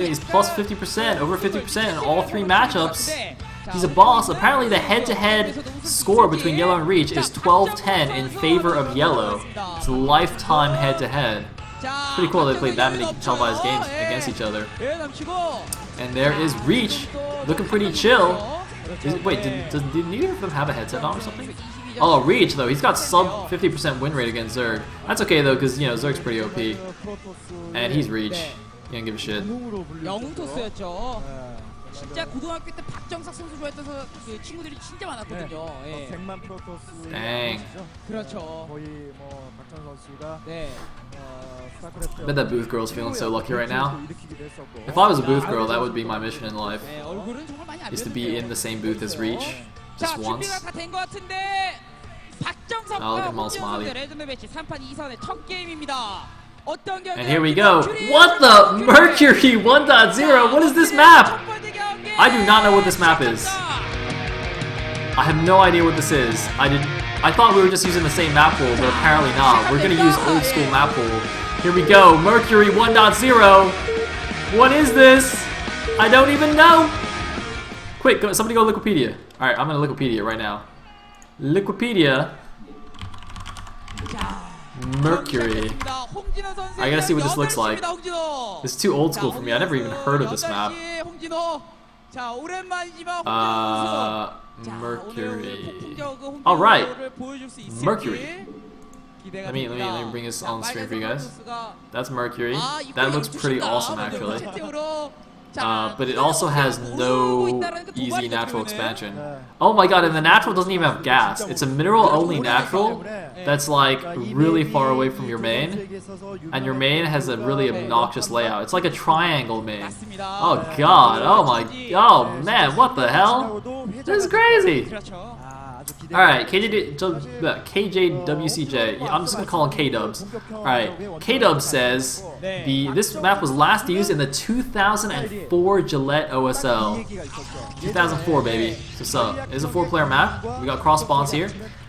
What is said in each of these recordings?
He's plus 50%, over 50% in all 3 matchups. He's a boss. Apparently the head-to-head score between Yellow and Reach is 12-10 in favor of Yellow. It's a lifetime head-to-head. Pretty cool they played that many televised games against each other. And there is Reach, looking pretty chill. Wait, did neither of them have a headset on or something? Oh, Reach though, he's got sub 50% win rate against Zerg. That's okay though, because you know Zerg's pretty OP. And he's Reach. You don't give a shit. 진짜 고등학교 때 박정석 선수 좋아했던 그 친구들이 진짜 많았거든요. 예. 100만 프로토스. Dang. 그렇죠. 거의 뭐 박정 선수가 네. I bet that booth girl's feeling so lucky right now. If I was a booth girl, that would be my mission in life. Is to be in the same booth as Reach, just once. Oh, look at them all smiling. And here we go. What the? Mercury 1.0? What is this map? I do not know what this map is. I have no idea what this is. I thought we were just using the same map pool, but apparently not. We're gonna use old school map pool. Here we go. Mercury 1.0. What is this? I don't even know. Quick, somebody go Wikipedia. Alright, I'm gonna Wikipedia right now. Wikipedia. Mercury. I gotta see what this looks like. It's too old school for me. I never even heard of this map. Mercury. Alright. Mercury. Let me bring this on screen for you guys. That's Mercury. That looks pretty awesome actually. But it also has no easy natural expansion. Oh my god, and the natural doesn't even have gas. It's a mineral only natural that's like really far away from your main. And your main has a really obnoxious layout. It's like a triangle main. Oh god, oh man, what the hell? This is crazy. Alright, KJWCJ. I'm just gonna call him K-Dubs. Alright, K-Dubs says this map was last used in the 2004 Gillette OSL. 2004, baby. So it's a 4-player map. We got cross spawns here.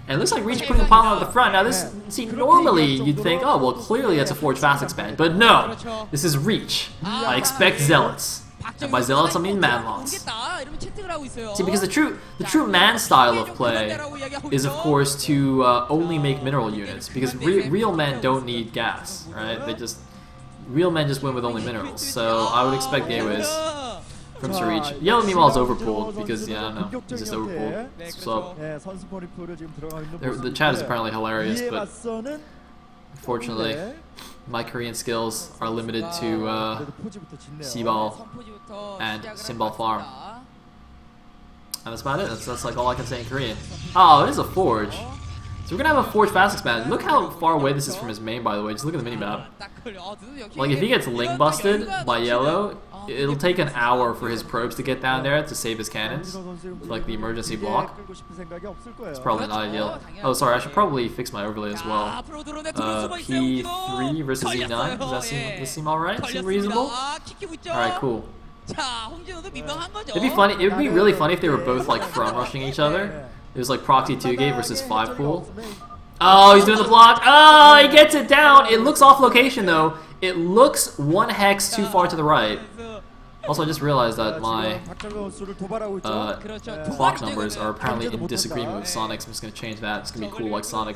And it looks like Reach putting a pylon at the front. Now this, see, normally you'd think, oh, well, clearly that's a Forge Fast expand. But no, this is Reach. I expect Zealots. And by Zealots, I mean Manlots. See, because the true man style of play is, of course, to only make mineral units. Because real men don't need gas, right? Real men just win with only minerals. So I would expect Gateways from Reach. Yellow meanwhile is overpooled because, yeah, I don't know, he's just overpooled. So the chat is apparently hilarious, but unfortunately my Korean skills are limited to C-Ball and Symbol Farm. And that's about it. That's like all I can say in Korean. Oh, it is a Forge. So we're gonna have a Forge Fast Expand. Look how far away this is from his main, by the way. Just look at the minimap. Like, if he gets link busted by Yellow, it'll take an hour for his probes to get down there to save his cannons. Like the emergency block. It's probably not ideal. Oh, sorry, I should probably fix my overlay as well. P3 versus E9. Does that seem alright? Seem reasonable? Alright, cool. It'd be funny. It would be really funny if they were both like front rushing each other. It was like Proxy 2-Gate versus 5-Pool. Oh, he's doing the block. Oh, he gets it down. It looks off location though. It looks 1 hex too far to the right. Also, I just realized that my clock numbers are apparently in disagreement with Sonic's. I'm just gonna change that. It's gonna be cool like Sonic.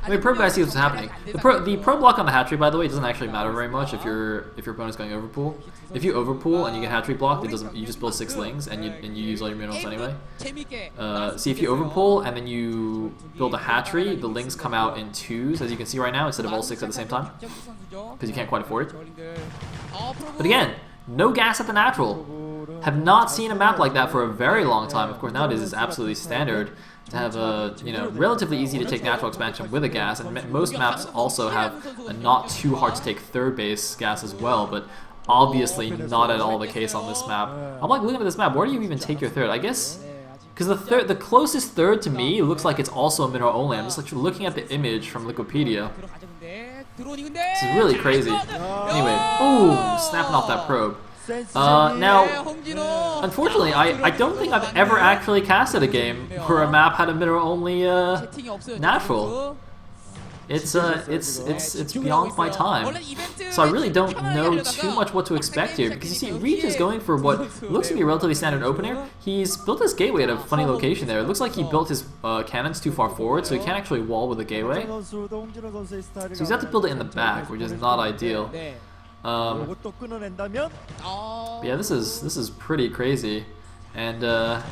I mean, probe guys see what's happening. The pro block on the hat trick, by the way, doesn't actually matter very much if your opponent's going overpool. If you overpool and you get hat trick blocked, it doesn't. You just build 6 lings and you use all your minerals anyway. See, if you overpool and then you build a hatchery, the lings come out in 2s, as you can see right now, instead of all 6 at the same time, because you can't quite afford it. But again, no gas at the natural. Have not seen a map like that for a very long time. Of course, nowadays it's absolutely standard to have a, you know, relatively easy to take natural expansion with a gas, and most maps also have a not too hard to take 3rd base gas as well, but obviously not at all the case on this map. I'm like looking at this map, where do you even take your 3rd? I guess because the closest 3rd to me looks like it's also a mineral only. I'm just like looking at the image from Wikipedia. This is really crazy. Anyway, ooh, snapping off that probe. Now, unfortunately, I don't think I've ever actually casted a game where a map had a mineral only natural. it's beyond my time. So I really don't know too much what to expect here, because you see, Reach is going for what looks to be a relatively standard opener. He's built his gateway at a funny location there. It looks like he built his cannons too far forward, so he can't actually wall with the gateway. So he's got to build it in the back, which is not ideal. Yeah, this is pretty crazy, and I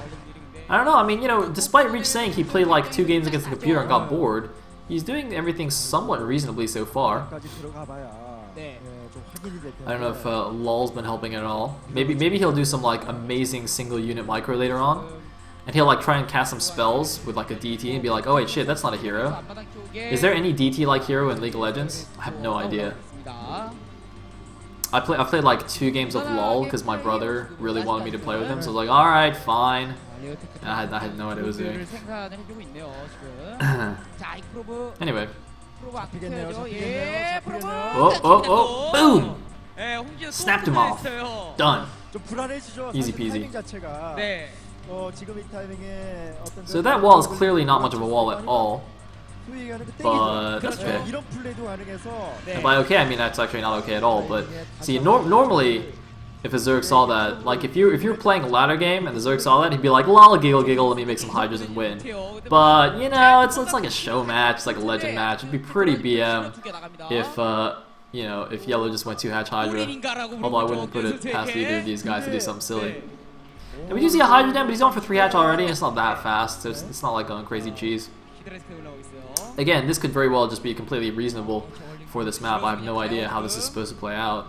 don't know. I mean, you know, despite Reach saying he played like 2 games against the computer and got bored, he's doing everything somewhat reasonably so far. I don't know if LOL's been helping at all. Maybe he'll do some like amazing single unit micro later on, and he'll like try and cast some spells with like a DT and be like, oh wait, shit, that's not a hero. Is there any DT like hero in League of Legends? I have no idea. I played like 2 games of LOL because my brother really wanted me to play with him, so I was like, alright, fine. And I had no idea what I was doing. Anyway. Oh, boom! Snapped him off. Done. Easy peasy. So that wall is clearly not much of a wall at all. But that's okay. And by okay, I mean that's actually not okay at all. But see, normally, if a Zerg saw that, like if you're playing a ladder game and the Zerg saw that, he'd be like, "Lol, giggle, giggle, let me make some Hydras and win." But you know, it's like a show match, it's like a legend match. It'd be pretty BM if you know, if Yellow just went 2 hatch Hydra. Although I wouldn't put it past either of these guys to do something silly. And we do see a Hydra down, but he's on for 3 hatch already, and it's not that fast. So it's not like going crazy cheese. Again, this could very well just be completely reasonable for this map. I have no idea how this is supposed to play out.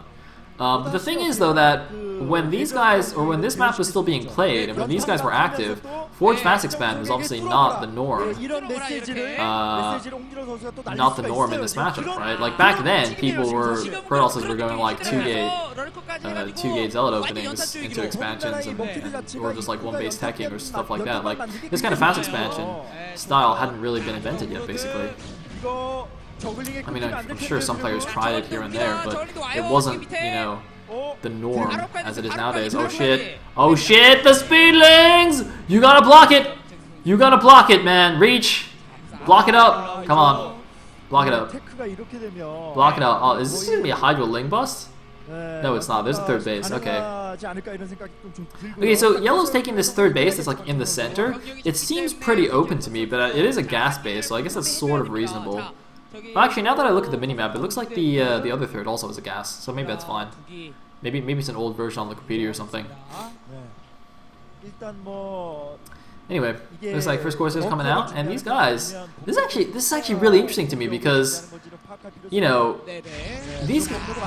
But the thing is, though, that when these guys, or when this map was still being played, and when these guys were active, Forge Fast Expand was obviously not the norm. Not the norm in this matchup, right? Like back then, Protosses were going like 2-gate Zealot openings into expansions, or just like 1 base teching or stuff like that. Like this kind of fast expansion style hadn't really been invented yet, basically. I mean, I'm sure some players tried it here and there, but it wasn't, you know, the norm as it is nowadays. Oh shit! Oh shit! The speedlings! You gotta block it! You gotta block it, man! Reach! Block it up! Come on! Block it up! Block it up! Oh, is this gonna be a Hydra Ling bust? No, it's not. There's a 3rd base. Okay. Okay, so Yellow's taking this 3rd base that's like in the center. It seems pretty open to me, but it is a gas base, so I guess that's sort of reasonable. Well, actually, now that I look at the minimap, it looks like the other 3rd also is a gas, so maybe that's fine. Maybe it's an old version on Wikipedia or something. Anyway, looks like first course is coming out, and these guys, this is actually really interesting to me because, you know,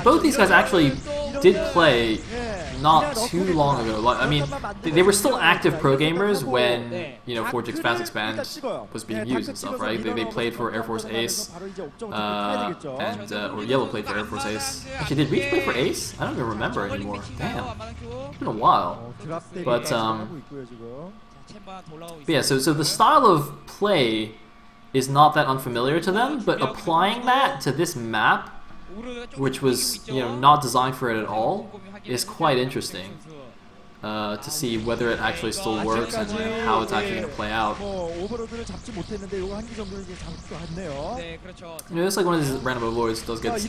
both these guys actually did play not too long ago. Like, I mean, they were still active pro gamers when, you know, Forge Fast Expand was being used and stuff, right? They played for Air Force Ace, or Yellow played for Air Force Ace. Actually, did Reach play for Ace? I don't even remember anymore. Damn, it's been a while. But yeah, so the style of play is not that unfamiliar to them, but applying that to this map, which was, you know, not designed for it at all, is quite interesting to see whether it actually still works and how it's actually going to play out. You know, it's like one of these random overlords does get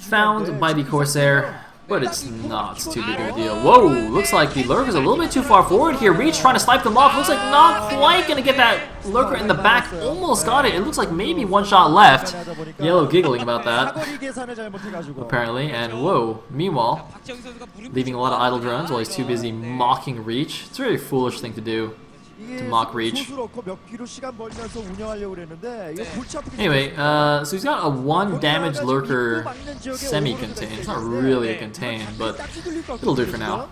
found by the Corsair, but it's not too big of a deal. Whoa, looks like the Lurker's a little bit too far forward here. Reach trying to snipe them off. Looks like not quite going to get that Lurker in the back. Almost got it. It looks like maybe 1 shot left. Yellow giggling about that, apparently. And whoa, meanwhile, leaving a lot of idle drones while he's too busy mocking Reach. It's a really foolish thing to do, to mock Reach. Anyway, so he's got a 1 damage Lurker semi-contained. It's not really a contain, but it'll do for now.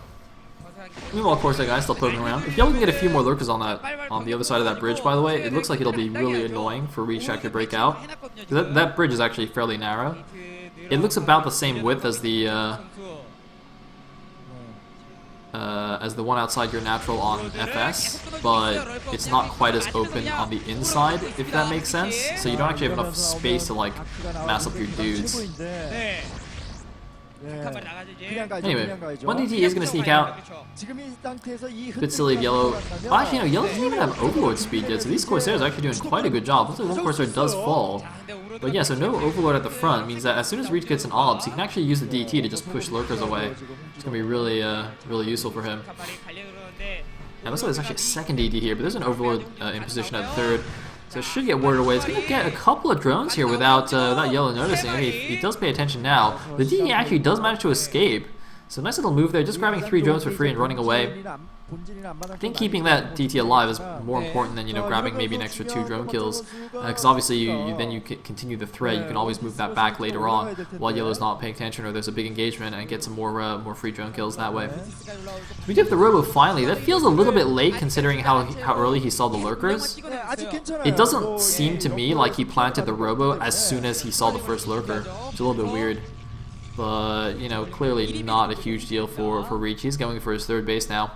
Meanwhile, of course, that guy's still poking around. If Yellow can get a few more Lurkers on the other side of that bridge, by the way, it looks like it'll be really annoying for Reach to actually break out. That bridge is actually fairly narrow. It looks about the same width as the one outside your natural on FS, but it's not quite as open on the inside, if that makes sense. So you don't actually have enough space to like mass up your dudes. Anyway, one DT is going to sneak out. Bit silly of Yellow. Well, actually, no, Yellow doesn't even have Overlord speed yet, so these Corsairs are actually doing quite a good job. Looks like one Corsair does fall. But yeah, so no Overlord at the front means that as soon as Reach gets an obs, he can actually use the DT to just push lurkers away. It's going to be really, really useful for him. And looks like there's actually a second DT here, but there's an Overlord in position at third. So it should get warded away. It's going to get a couple of drones here without Yellow noticing. I mean, he does pay attention now. The DT actually does manage to escape. So nice little move there, just grabbing 3 drones for free and running away. I think keeping that DT alive is more important than, you know, grabbing maybe an extra 2 drone kills. Because obviously you continue the threat. You can always move that back later on while Yellow's not paying attention or there's a big engagement and get some more free drone kills that way. So we do have the Robo finally. That feels a little bit late considering how early he saw the lurkers. It doesn't seem to me like he planted the Robo as soon as he saw the first lurker. It's a little bit weird. But, you know, clearly not a huge deal for Reach. He's going for his third base now.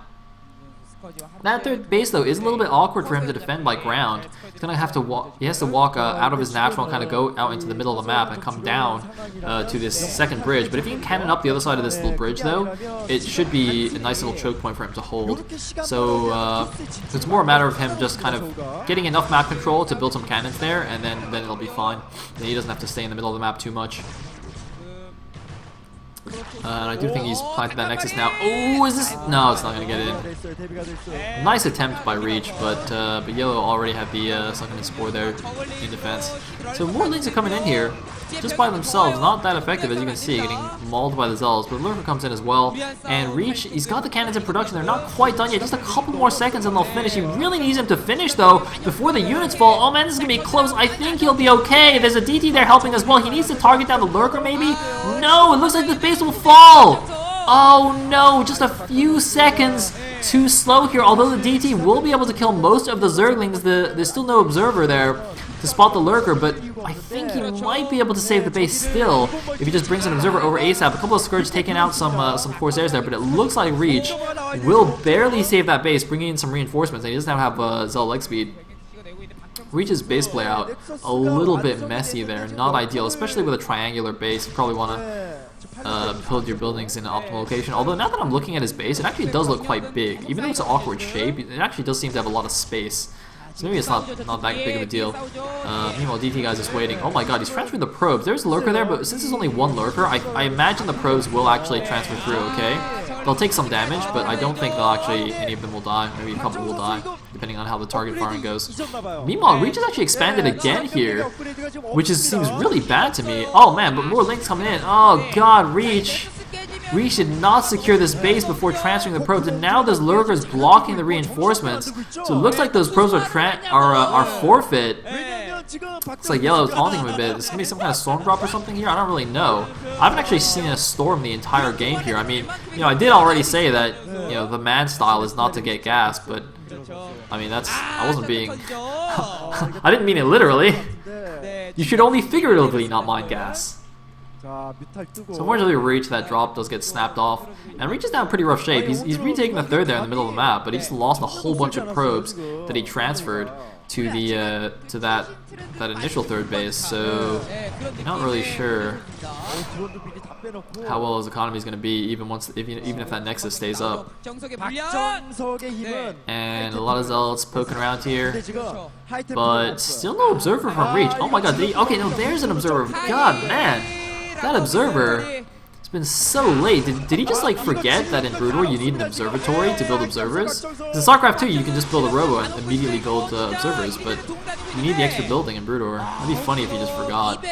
That third base, though, is a little bit awkward for him to defend by ground. He's gonna have to walk. He has to walk out of his natural and kind of go out into the middle of the map and come down to this second bridge. But if he can cannon up the other side of this little bridge, though, it should be a nice little choke point for him to hold. So it's more a matter of him just kind of getting enough map control to build some cannons there, and then it'll be fine. Then he doesn't have to stay in the middle of the map too much. And I do think he's planted that Nexus now. Oh, is this? No, it's not going to get in. Nice attempt by Reach, but Yellow already had the Sunken Spore there in defense. So more lanes are coming in here, just by themselves. Not that effective, as you can see, getting mauled by the Zells. But Lurker comes in as well. And Reach, he's got the cannons in production. They're not quite done yet. Just a couple more seconds and they'll finish. He really needs him to finish, though, before the units fall. Oh, man, this is going to be close. I think he'll be okay. There's a DT there helping as well. He needs to target down the Lurker, maybe? No, it looks like the base will fall. Oh no, just a few seconds too slow here. Although the DT will be able to kill most of the Zerglings, there's still no observer there to spot the Lurker, but I think he might be able to save the base still if he just brings an observer over ASAP. A couple of Scourge taking out some Corsairs there, but it looks like Reach will barely save that base, bringing in some reinforcements, and he doesn't have Zell leg speed. Reach's base play out a little bit messy there, not ideal, especially with a triangular base. You probably want to build your buildings in an optimal location. Although now that I'm looking at his base, it actually does look quite big. Even though it's an awkward shape, it actually does seem to have a lot of space. So maybe it's not that big of a deal. Meanwhile, DT guy's just waiting. Oh my god, he's transferring the probes. There's a Lurker there, but since there's only one Lurker, I imagine the probes will actually transfer through, okay? They'll take some damage, but I don't think they'll actually, any of them will die. Maybe a couple will die, depending on how the target firing goes. Meanwhile, Reach has actually expanded again here, which seems really bad to me. Oh man, but more links coming in. Oh god, Reach did not secure this base before transferring the probes, and now there's Lurkers blocking the reinforcements. So it looks like those probes are forfeit. It's like Yellow's taunting him a bit. Is gonna be some kind of storm drop or something here? I don't really know. I haven't actually seen a storm the entire game here. I mean, you know, I did already say that, you know, the man style is not to get gas, but I mean, I wasn't being I didn't mean it literally. You should only figuratively not mind gas. So unfortunately, Reach, that drop does get snapped off, and Reach is now in pretty rough shape. He's retaking the third there in the middle of the map, but he's lost a whole bunch of probes that he transferred to the that initial third base. So not really sure how well his economy is going to be, even if that Nexus stays up. And a lot of Zealots poking around here, but still no observer from Reach. Oh my god, okay, no, there's an observer. God, man, that observer, it's been so late. Did he just like forget that in Broodwar you need an observatory to build observers? Because in StarCraft 2 you can just build a robo and immediately build observers, but you need the extra building in Broodwar. It'd be funny if he just forgot.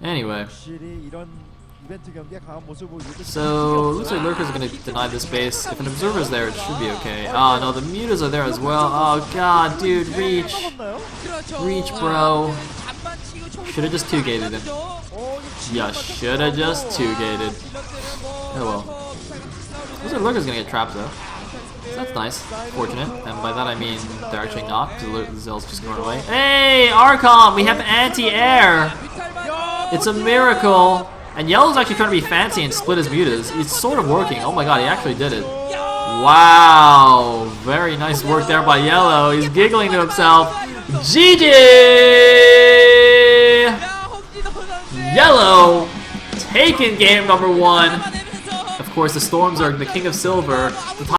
Anyway. So, looks like Lurkers are going to deny this base. If an observer is there, it should be okay. Oh no, the mutas are there as well. Oh god, dude, Reach, bro. Should've just two-gated him. Yeah, should've just two-gated. Oh well. Looks like Lurker's going to get trapped though. So that's nice. Fortunate. And by that I mean they're actually not, because the Zell's just going to run away. Hey, Archon! We have anti-air! It's a miracle! And Yellow's actually trying to be fancy and split his mutas. It's sort of working. Oh my god, he actually did it. Wow! Very nice work there by Yellow. He's giggling to himself. GG! Yellow taking game number 1. 잡아내면서 Of course, the Storms are the king of silver. The top